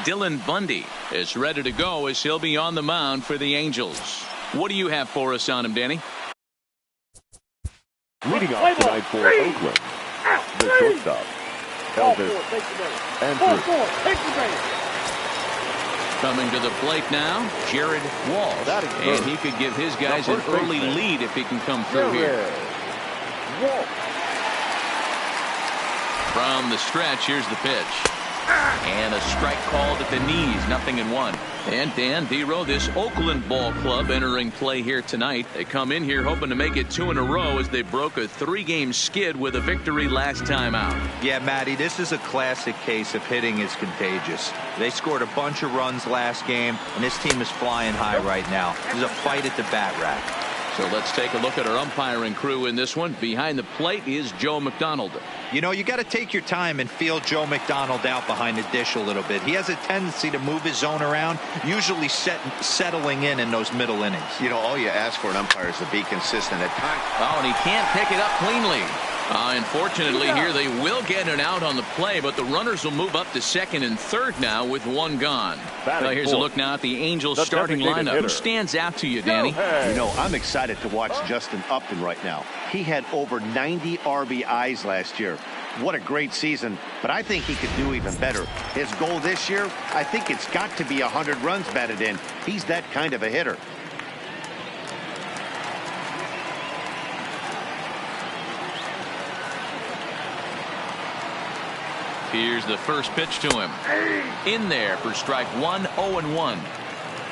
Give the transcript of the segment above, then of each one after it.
Dylan Bundy is ready to go as he'll be on the mound for the Angels. What do you have for us on him, Danny? Leading off tonight for Oakland, the shortstop, Elvis Andrus. Coming to the plate now, Jared Walsh. And he could give his guys an early lead if he can come through here. From the stretch, here's the pitch. And a strike called at the knees, 0-1. And Dan Dero, this Oakland ball club entering play here tonight. They come in here hoping to make it 2 in a row as they broke a 3-game skid with a victory last time out. Yeah, Matty, this is a classic case of hitting is contagious. They scored a bunch of runs last game, and this team is flying high right now. There's a fight at the bat rack. So let's take a look at our umpiring crew in this one. Behind the plate is Joe McDonald. You know, you got to take your time and feel Joe McDonald out behind the dish a little bit. He has a tendency to move his zone around, usually settling in those middle innings. You know, all you ask for an umpire is to be consistent at times. Oh, and he can't pick it up cleanly. Unfortunately, here they will get an out on the play, but the runners will move up to second and third now with 1 gone. Well, here's a look now at the Angels starting lineup. Who stands out to you, Danny? You know, I'm excited to watch Justin Upton right now. He had over 90 RBIs last year. What a great season, but I think he could do even better. His goal this year, I think it's got to be 100 runs batted in. He's that kind of a hitter. Here's the first pitch to him. In there for strike 1, 0-1.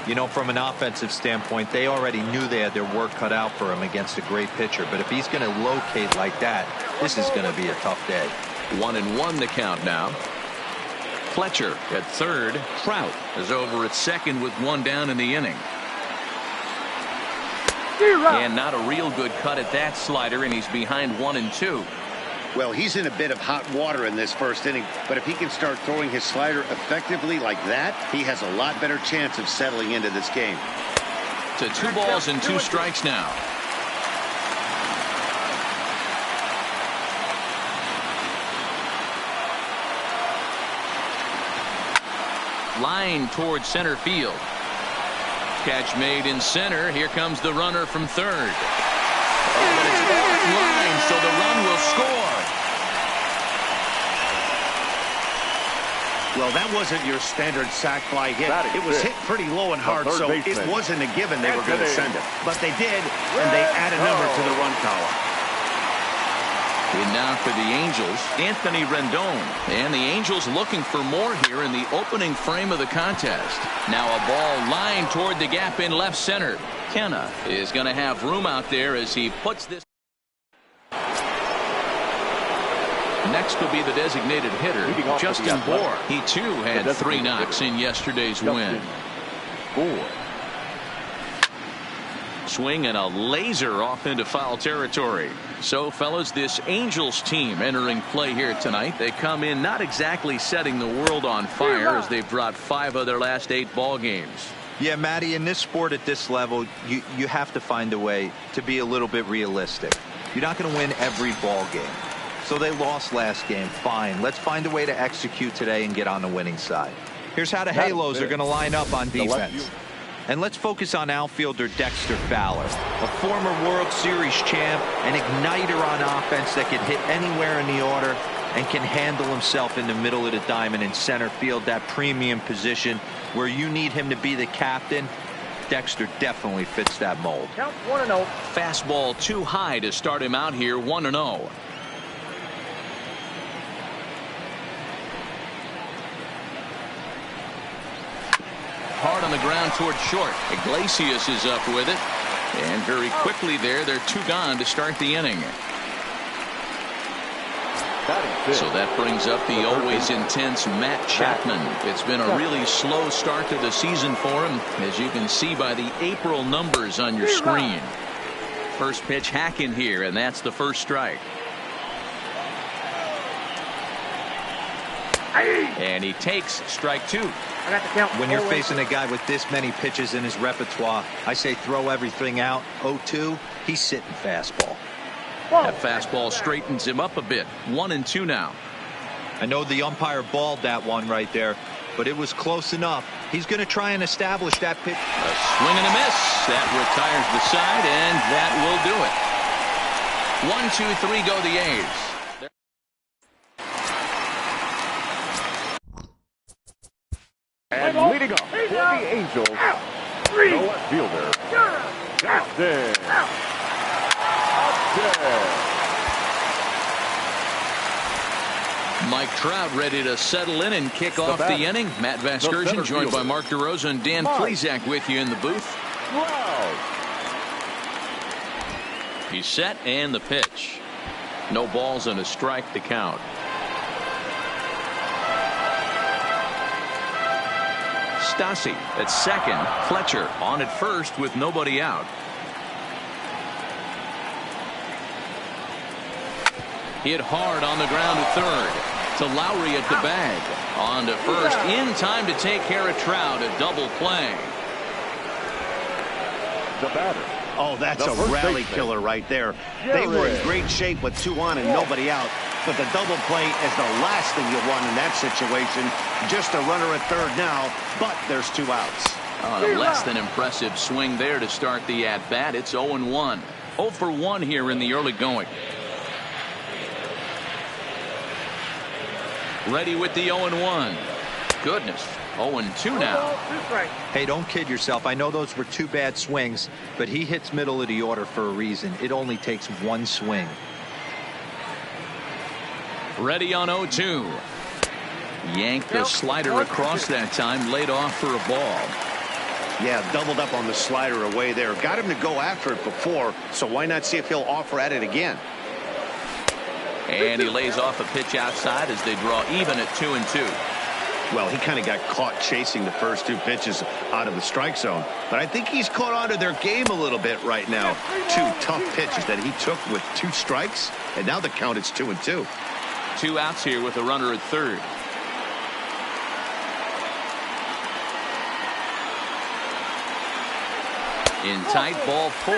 You know, from an offensive standpoint, they already knew they had their work cut out for him against a great pitcher. But if he's going to locate like that, this is going to be a tough day. 1-1 the count now. Fletcher at third. Trout is over at second with 1 down in the inning. And not a real good cut at that slider, and he's behind 1-2. Well, he's in a bit of hot water in this first inning, but if he can start throwing his slider effectively like that, he has a lot better chance of settling into this game. To 2 balls and 2 strikes now. Line towards center field. Catch made in center. Here comes the runner from third. But it's offline, so the run will score. Well, that wasn't your standard sac fly hit. It was hit pretty low and hard, so it wasn't a given they were going to send it. But they did, and they add a number to the run column. And now for the Angels, Anthony Rendon. And the Angels looking for more here in the opening frame of the contest. Now a ball lined toward the gap in left center. Kenna is going to have room out there as he puts this. Next will be the designated hitter, Justin Bour. He too had 3 knocks in yesterday's win. Swing and a laser off into foul territory. So, fellas, this Angels team entering play here tonight. They come in not exactly setting the world on fire as they've dropped 5 of their last 8 ball games. Yeah, Matty, in this sport at this level, you have to find a way to be a little bit realistic. You're not going to win every ball game. So they lost last game. Fine. Let's find a way to execute today and get on the winning side. Here's how the Halos are going to line up on defense. And let's focus on outfielder Dexter Fowler, a former World Series champ, an igniter on offense that can hit anywhere in the order and can handle himself in the middle of the diamond in center field, that premium position where you need him to be the captain. Dexter definitely fits that mold. Count 1-0. Fastball too high to start him out here, 1-0. Hard on the ground toward short. Iglesias is up with it. And very quickly there, they're 2 gone to start the inning. So that brings up the always intense Matt Chapman. It's been a really slow start to the season for him, as you can see by the April numbers on your screen. First pitch hacking here, and that's the first strike. And he takes strike 2. When you're facing a guy with this many pitches in his repertoire, I say throw everything out. 0-2, he's sitting fastball. That fastball straightens him up a bit. 1-2 now. I know the umpire balled that one right there, but it was close enough. He's going to try and establish that pitch. A swing and a miss. That retires the side, and that will do it. 1, 2, 3 go the A's. And leading off for the Angels, the left fielder, Justin Upton. Mike Trout ready to settle in and kick off the inning. Matt Vasgersian joined by Mark DeRosa and Dan Plesac with you in the booth. He's set and the pitch. No balls and a strike to count. Stassi at second. Fletcher on at first with nobody out. Hit hard on the ground to third. To Lowry at the bag. On to first in time to take care of Trout. A double play. The batter. Oh, that's a rally killer right there. They were in great shape with 2 on and nobody out. But the double play is the last thing you want in that situation. Just a runner at third now, but there's 2 outs. A less than impressive swing there to start the at-bat. It's 0-1. 0 for 1 here in the early going. Ready with the 0-1. Goodness. 0-2 now. Hey, don't kid yourself. I know those were 2 bad swings, but he hits middle of the order for a reason. It only takes 1 swing. Ready on 0-2. Yanked the slider across that time. Laid off for a ball. Yeah, doubled up on the slider away there. Got him to go after it before, so why not see if he'll offer at it again? And he lays off a pitch outside as they draw even at 2-2. Well, he kind of got caught chasing the first 2 pitches out of the strike zone. But I think he's caught on to their game a little bit right now. 2 tough pitches that he took with 2 strikes. And now the count is 2-2. 2 outs here with a runner at third. In tight, ball 4.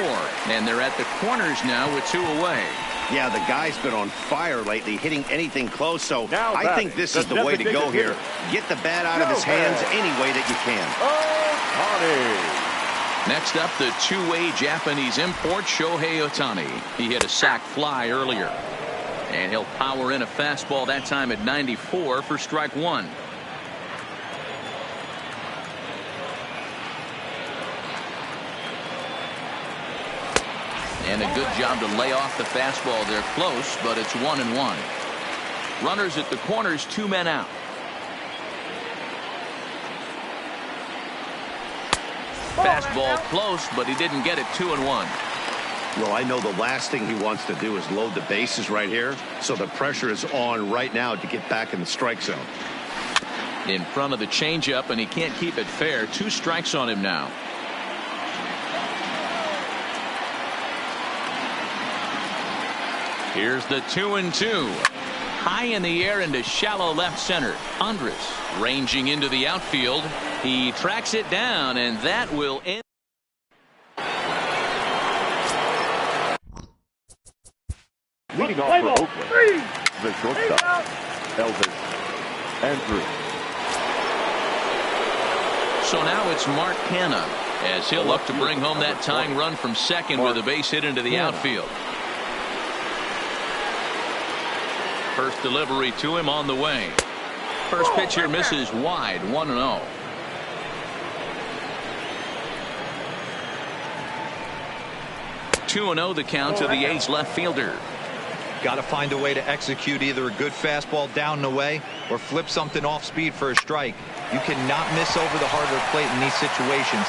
And they're at the corners now with 2 away. Yeah, the guy's been on fire lately, hitting anything close, so I think this is the way to go here. Get the bat out of his hands any way that you can. Next up, the 2-way Japanese import, Shohei Ohtani. He hit a sac fly earlier. And he'll power in a fastball that time at 94 for strike 1. And a good job to lay off the fastball. They're close, but it's 1-1. Runners at the corners, 2 men out. Fastball close, but he didn't get it. 2-1. Well, I know the last thing he wants to do is load the bases right here, so the pressure is on right now to get back in the strike zone. In front of the changeup, and he can't keep it fair. 2 strikes on him now. Here's the 2-2. High in the air into shallow left center. Andres ranging into the outfield. He tracks it down, and that will end. Leading off for Oakland, the shortstop, Elvis Andrus. So now it's Mark Canha as he'll look to bring home that tying run from second with a base hit into the outfield. First delivery to him on the way. First pitch here misses wide. 1-0. (2-0) the count to the A's left fielder. Got to find a way to execute either a good fastball down and away or flip something off speed for a strike. You cannot miss over the harder plate in these situations.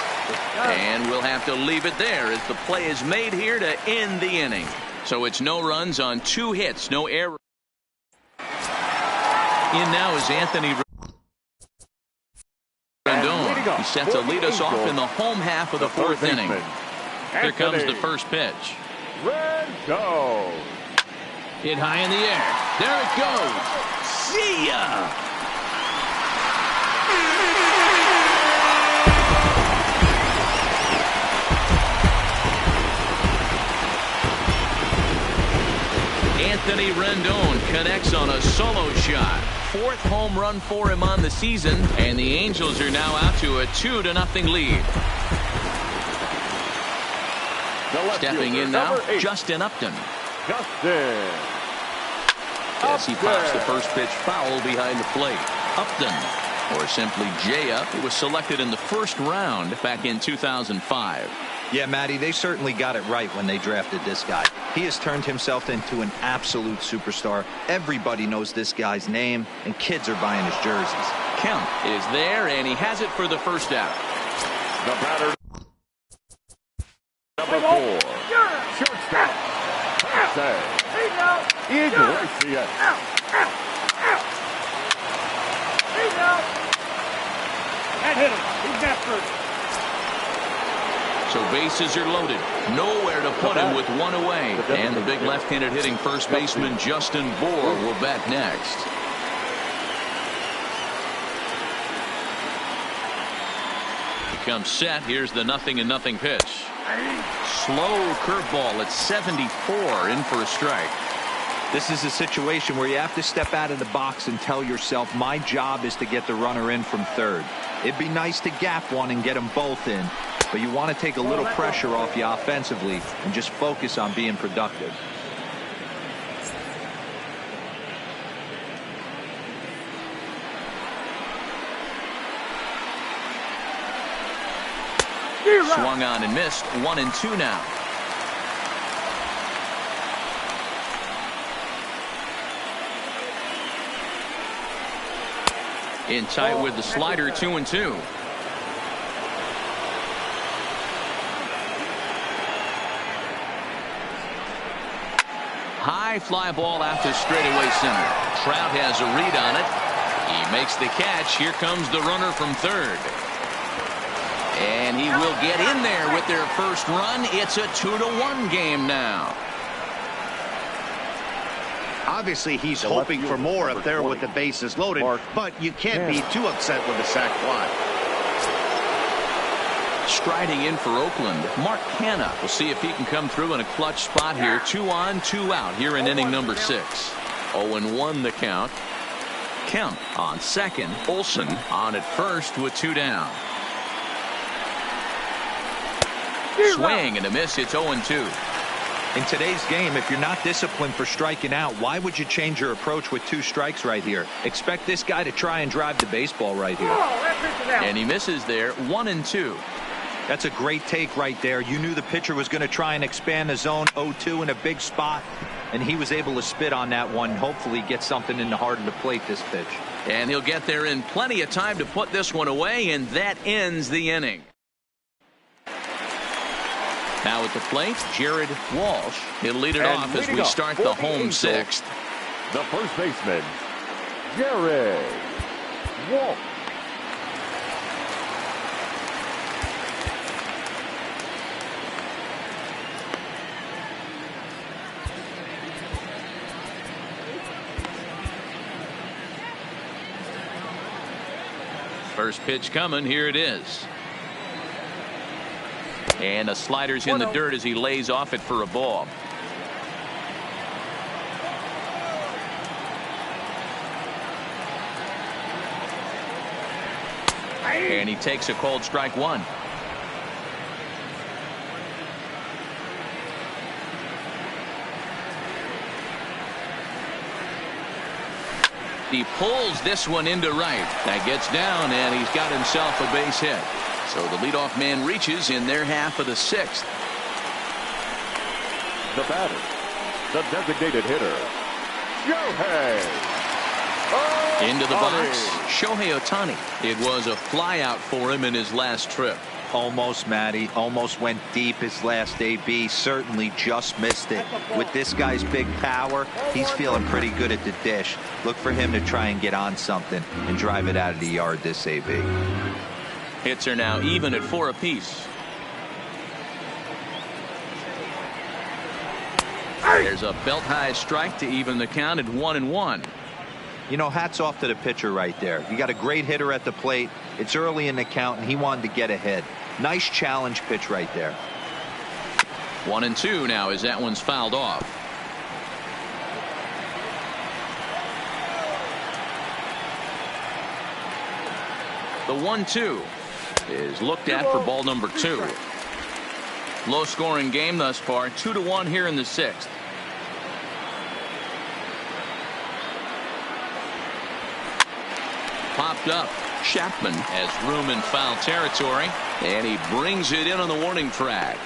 And we'll have to leave it there as the play is made here to end the inning. So it's no runs on 2 hits, no error. In now is Anthony Rendon. He's set to lead us off in the home half of the 4th inning. Here comes the first pitch. Rendon. Hit high in the air. There it goes. See ya. Anthony Rendon connects on a solo shot. 4th home run for him on the season, and the Angels are now out to a 2-0 lead. Stepping in now, Justin Upton. As he pops the first pitch foul behind the plate. Upton, or simply J-Up, who was selected in the first round back in 2005. Yeah, Matty, they certainly got it right when they drafted this guy. He has turned himself into an absolute superstar. Everybody knows this guy's name, and kids are buying his jerseys. Kemp is there, and he has it for the first out. The batter, number 4, shortstop, Jose Iglesias. That hit him. He's got first. So bases are loaded. Nowhere to put him with one away. And the big left-handed hitting first baseman Justin Bour will bat next. He comes set. Here's the 0-0 pitch. Slow curveball at 74, in for a strike. This is a situation where you have to step out of the box and tell yourself, my job is to get the runner in from third. It'd be nice to gap one and get them both in, but you want to take a little pressure off you offensively and just focus on being productive. Swung on and missed. 1-2 now. In tight with the slider. 2-2. High fly ball out to straightaway center. Trout has a read on it. He makes the catch. Here comes the runner from third. And he will get in there with their first run. It's a 2-1 game now. Obviously, he's hoping for more up there with the bases loaded, but you can't be too upset with a sac fly. Striding in for Oakland, Mark Canha. We'll see if he can come through in a clutch spot here. 2 on, 2 out here in inning number 6. 0-1 the count. Kemp on second. Olson on at first with 2 down. Swing and a miss. It's 0-2. In today's game, if you're not disciplined for striking out, why would you change your approach with 2 strikes right here? Expect this guy to try and drive the baseball right here. And he misses there. 1-2. That's a great take right there. You knew the pitcher was going to try and expand the zone. 0-2 in a big spot, and he was able to spit on that one. Hopefully get something in the heart of the plate this pitch. And he'll get there in plenty of time to put this one away, and that ends the inning. Now at the plate, Jared Walsh. He'll lead it off as we start the home 6th. The first baseman, Jared Walsh. First pitch coming. Here it is. And a slider's in the dirt as he lays off it for a ball. And he takes a cold strike 1. He pulls this one into right. That gets down, and he's got himself a base hit. So the leadoff man reaches in their half of the 6th. The batter, the designated hitter, Shohei Ohtani. Into the box, Shohei Ohtani. It was a fly out for him in his last trip. Almost, Matty. Almost went deep his last AB. Certainly just missed it. With this guy's big power, he's feeling pretty good at the dish. Look for him to try and get on something and drive it out of the yard this AB. Hits are now even at 4 apiece. There's a belt-high strike to even the count at 1-1. You know, hats off to the pitcher right there. You got a great hitter at the plate. It's early in the count, and he wanted to get ahead. Nice challenge pitch right there. 1-2 now as that one's fouled off. The 1-2 is looked at for ball number 2. Low scoring game thus far, 2-1 here in the 6th. Popped up. Chapman has room in foul territory, and he brings it in on the warning track.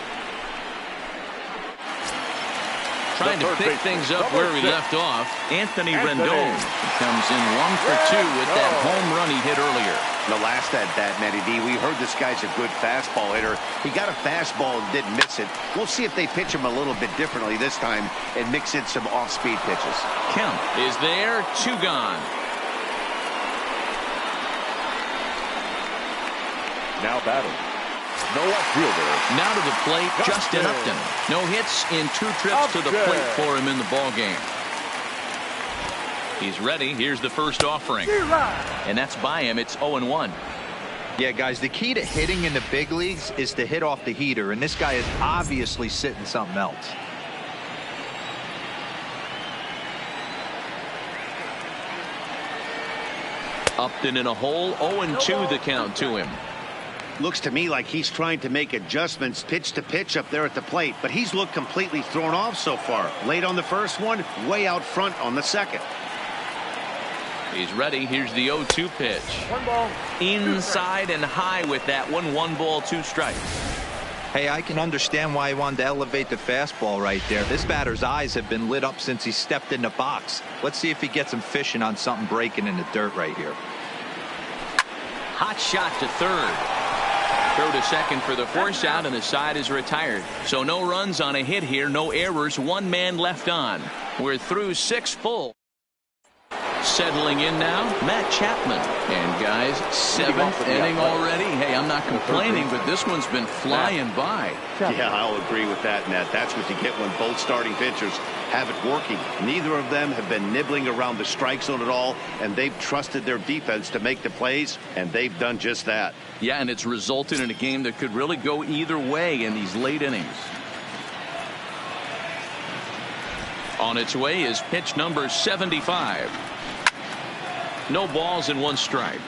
Trying to pick things up where he left off. Anthony Rendon comes in 1 for 2 with that home run he hit earlier. The last at bat, Matty D, we heard this guy's a good fastball hitter. He got a fastball and didn't miss it. We'll see if they pitch him a little bit differently this time and mix in some off-speed pitches. Kemp is there, 2 gone. Now batting, the left fielder. Now to the plate, Justin Upton. No hits in 2 trips to the plate for him in the ball game. He's ready. Here's the first offering. And that's by him. It's 0-1. Yeah, guys, the key to hitting in the big leagues is to hit off the heater, and this guy is obviously sitting something else. Upton in a hole, 0-2 the count to him. Looks to me like he's trying to make adjustments pitch to pitch up there at the plate, but he's looked completely thrown off so far. Late on the first one, way out front on the second. He's ready. Here's the 0-2 pitch. 1 ball. Inside and high with that one. 1 ball, 2 strikes. Hey, I can understand why he wanted to elevate the fastball right there. This batter's eyes have been lit up since he stepped in the box. Let's see if he gets him fishing on something breaking in the dirt right here. Hot shot to third. Throw to second for the force out, and the side is retired. So no runs on a hit here, no errors, 1 man left on. We're through 6 full. Settling in now, Matt Chapman. And guys, 7th inning already. Hey, I'm not complaining, but this one's been flying by. Yeah, I'll agree with that, Matt. That's what you get when both starting pitchers have it working. Neither of them have been nibbling around the strike zone at all, and they've trusted their defense to make the plays, and they've done just that. Yeah, and it's resulted in a game that could really go either way in these late innings. On its way is pitch number 75. No balls and 1 strike.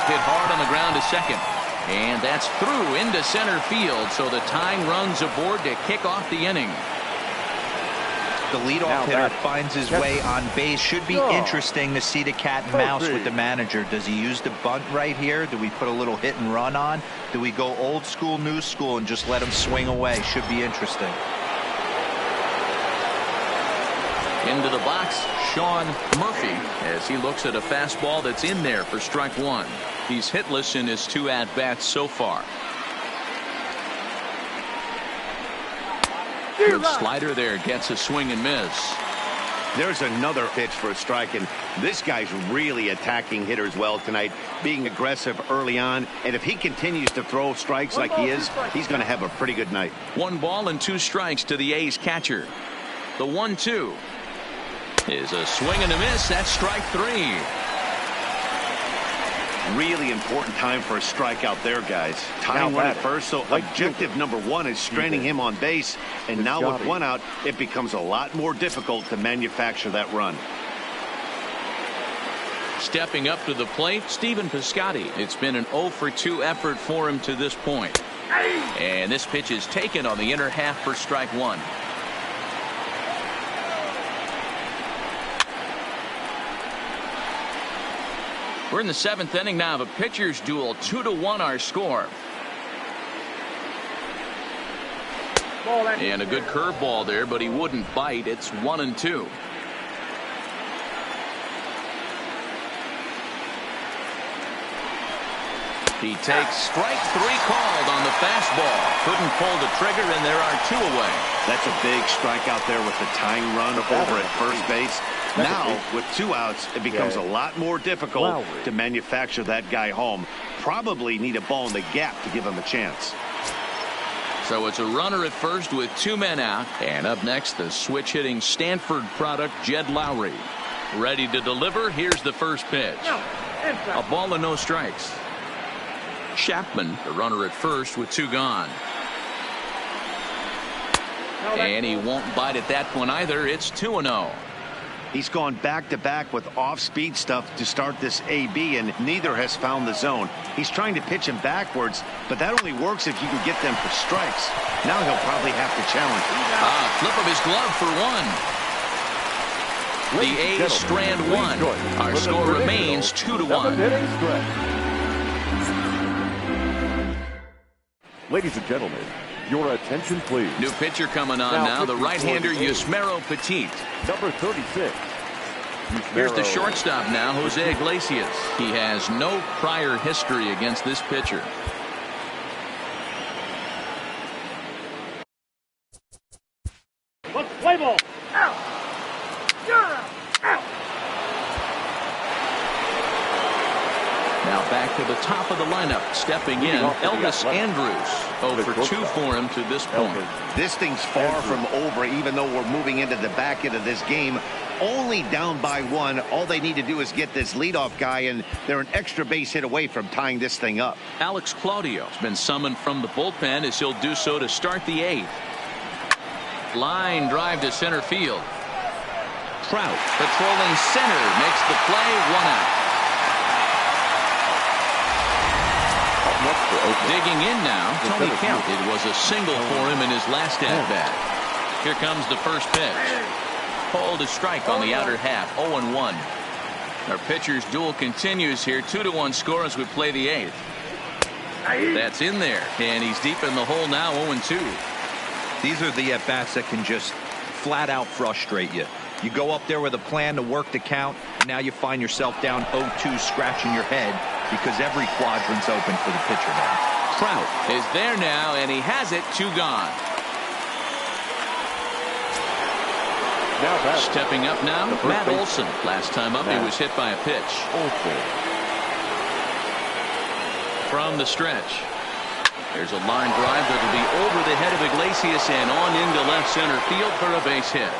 Hit hard on the ground to second. And that's through into center field. So the tying runs aboard to kick off the inning. The leadoff hitter finds his way on base. Should be interesting to see the cat and mouse with the manager. Does he use the bunt right here? Do we put a little hit and run on? Do we go old school, new school, and just let him swing away? Should be interesting. Into the box, Sean Murphy, as he looks at a fastball that's in there for strike 1. He's hitless in his 2 at-bats so far. Good slider there, gets a swing and miss. There's another pitch for a strike, and this guy's really attacking hitters well tonight, being aggressive early on, and if he continues to throw strikes like he is, he's going to have a pretty good night. 1 ball and 2 strikes to the A's catcher. The 1-2 is a swing and a miss. That's strike 3. Really important time for a strikeout there, guys. Tying run at first, so objective number 1 is straining him on base, and now with 1 out, it becomes a lot more difficult to manufacture that run. Stepping up to the plate, Stephen Piscotty. It's been an 0 for 2 effort for him to this point. And this pitch is taken on the inner half for strike 1. We're in the 7th inning now of a pitcher's duel. 2-1 our score. And a good curveball there, but he wouldn't bite. It's 1-2. He takes strike 3 called on the fastball. Couldn't pull the trigger, and there are 2 away. That's a big strikeout there with the tying run over at first base. Now, with 2 outs, it becomes a lot more difficult to manufacture that guy home. Probably need a ball in the gap to give him a chance. So it's a runner at first with 2 men out. And up next, the switch-hitting Stanford product, Jed Lowry. Ready to deliver. Here's the first pitch. A ball and no strikes. Chapman, the runner at first with 2 gone. And he won't bite at that one either. It's 2-0. He's gone back-to-back with off-speed stuff to start this AB, and neither has found the zone. He's trying to pitch him backwards, but that only works if you can get them for strikes. Now he'll probably have to challenge. Flip of his glove for 1. The A's strand 1. Our score remains 2-1. Ladies and gentlemen, your attention, please. New pitcher coming on now, the right-hander Yusmeiro Petit. Number 36. Here's the shortstop now, Jose Iglesias. He has no prior history against this pitcher. Let's play ball. Out. Now back to the top of the lineup. Stepping in, Elvis Andrus. 0 for 2 for him to this point. This thing's far from over, even though we're moving into the back end of this game. Only down by 1. All they need to do is get this leadoff guy, and they're an extra base hit away from tying this thing up. Alex Claudio has been summoned from the bullpen as he'll do so to start the 8th. Line drive to center field. Trout patrolling center makes the play. 1 out. Digging in now, Tony Kemp. It was a single for him in his last at-bat. Here comes the first pitch. Pulled a strike on the outer half. 0-1. Our pitcher's duel continues here. 2-1 score as we play the 8th. That's in there, and he's deep in the hole now. 0-2. These are the at-bats that can just flat out frustrate you. You go up there with a plan to work the count, and now you find yourself down 0-2, scratching your head because every quadrant's open for the pitcher now. Trout is there now, and he has it. 2 gone. Now stepping up now, Matt Olson. Last time up, he was hit by a pitch. From the stretch. There's a line drive that will be over the head of Iglesias and on into left center field for a base hit.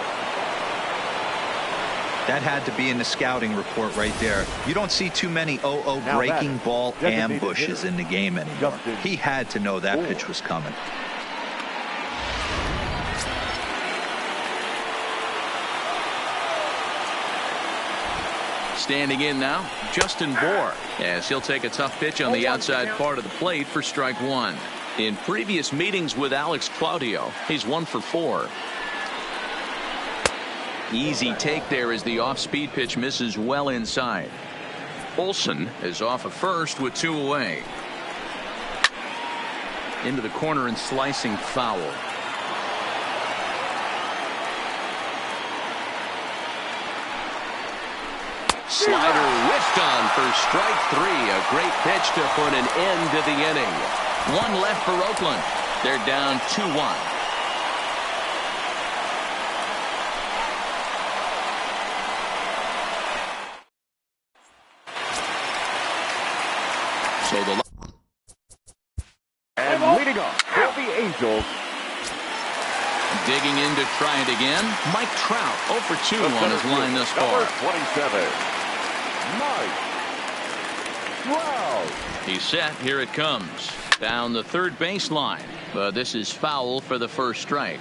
That had to be in the scouting report right there. You don't see too many 0-0 breaking ball ambushes in the game anymore. He had to know that pitch was coming. Standing in now, Justin Bour, as he'll take a tough pitch on the outside part of the plate for strike 1. In previous meetings with Alex Claudio, he's 1 for 4. Easy take there as the off-speed pitch misses well inside. Olson is off at first with 2 away. Into the corner and slicing foul. Slider whiffed on for strike 3. A great pitch to put an end to the inning. 1 left for Oakland. They're down 2-1. So and leading off for the Angels. Digging in to try it again, Mike Trout. 0 for 2 on his line thus far. 27. Mike Trout. He's set. Here it comes. Down the third baseline. But this is foul for the first strike.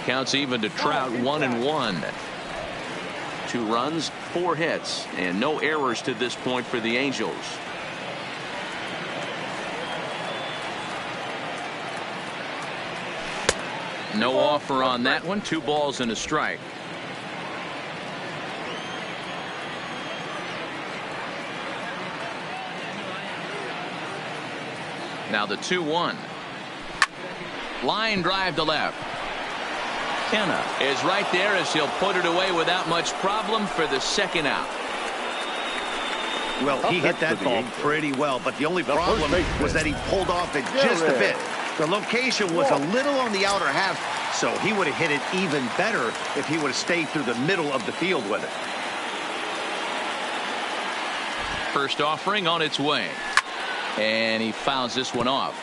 Counts even to Trout. 1-1. 2 runs, 4 hits, and no errors to this point for the Angels. No offer on that one. 2 balls and a strike. Now the 2-1. Line drive to left. Kenna is right there as he'll put it away without much problem for the second out. Well, he hit that ball pretty well, but the only problem was that he pulled off it just a bit. The location was a little on the outer half, so he would have hit it even better if he would have stayed through the middle of the field with it. First offering on its way, and he fouls this one off.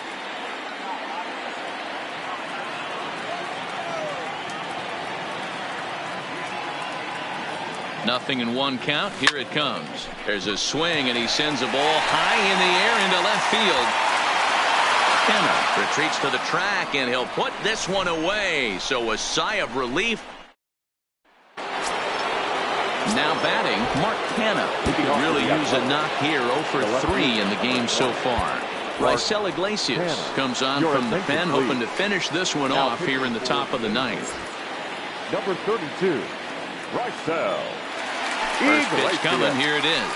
Nothing in one count. Here it comes. There's a swing, and he sends a ball high in the air into left field. Kenna retreats to the track, and he'll put this one away. So a sigh of relief. Now batting, Mark Canha. He could really use a knock here. 0 for 3 in the game so far. Raisel Iglesias comes on from the pen, hoping to finish this one off here in the top of the ninth. Number 32, Raisel. First pitch coming. Here it is.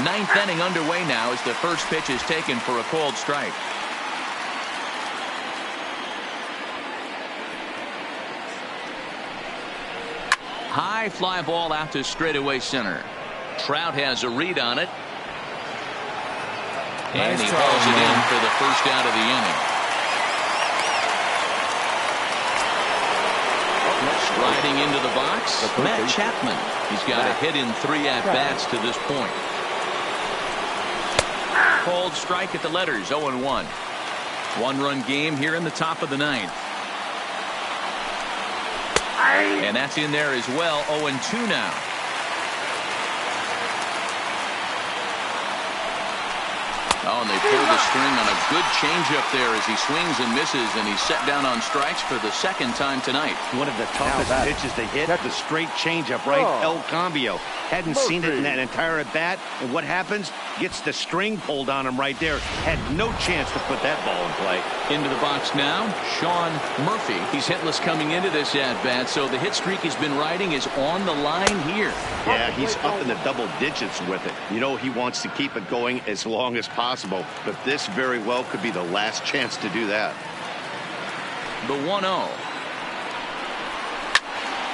Ninth inning underway now as the first pitch is taken for a called strike. High fly ball out to straightaway center. Trout has a read on it. And he hauls it in for the first out of the inning. Striding into the box, Matt Chapman. He's got a hit in 3 at-bats to this point. Called strike at the letters, 0-1. One-run game here in the top of the ninth. And that's in there as well. 0-2 now. Oh, and they pull the string on a good changeup there as he swings and misses, and he's set down on strikes for the second time tonight. One of the toughest pitches to hit, the straight changeup, right? El Cambio. Hadn't seen it in that entire at bat, and what happens? Gets the string pulled on him right there. Had no chance to put that ball in play. Into the box now, Sean Murphy. He's hitless coming into this at bat, so the hit streak he's been riding is on the line here. Yeah, he's up in the double digits with it. You know he wants to keep it going as long as possible, but this very well could be the last chance to do that. The 1-0.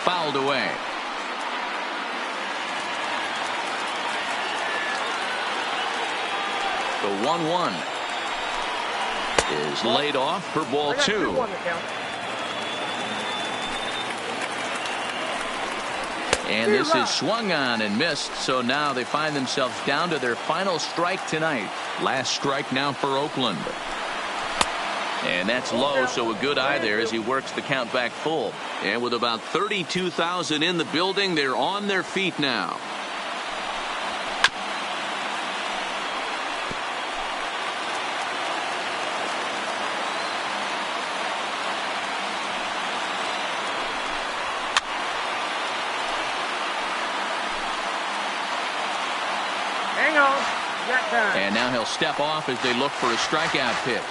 Fouled away. The 1-1 is laid off for ball 2. And this is swung on and missed, so now they find themselves down to their final strike tonight. Last strike now for Oakland. And that's low, so a good eye there as he works the count back full. And with about 32,000 in the building, they're on their feet now. And now he'll step off as they look for a strikeout pitch.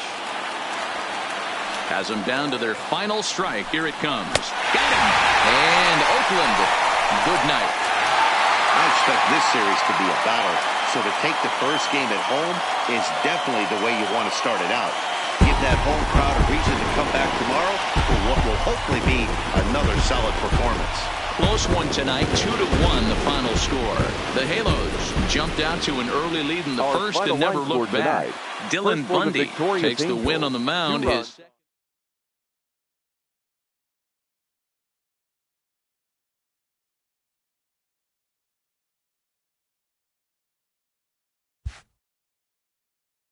Has them down to their final strike. Here it comes. Got him. And Oakland, good night. I expect this series to be a battle. So to take the first game at home is definitely the way you want to start it out. Give that home crowd a reason to come back tomorrow for what will hopefully be another solid performance. Close one tonight, 2-1 the final score. The Halos jumped out to an early lead in the first and never looked back. Dylan Bundy takes the win on the mound. His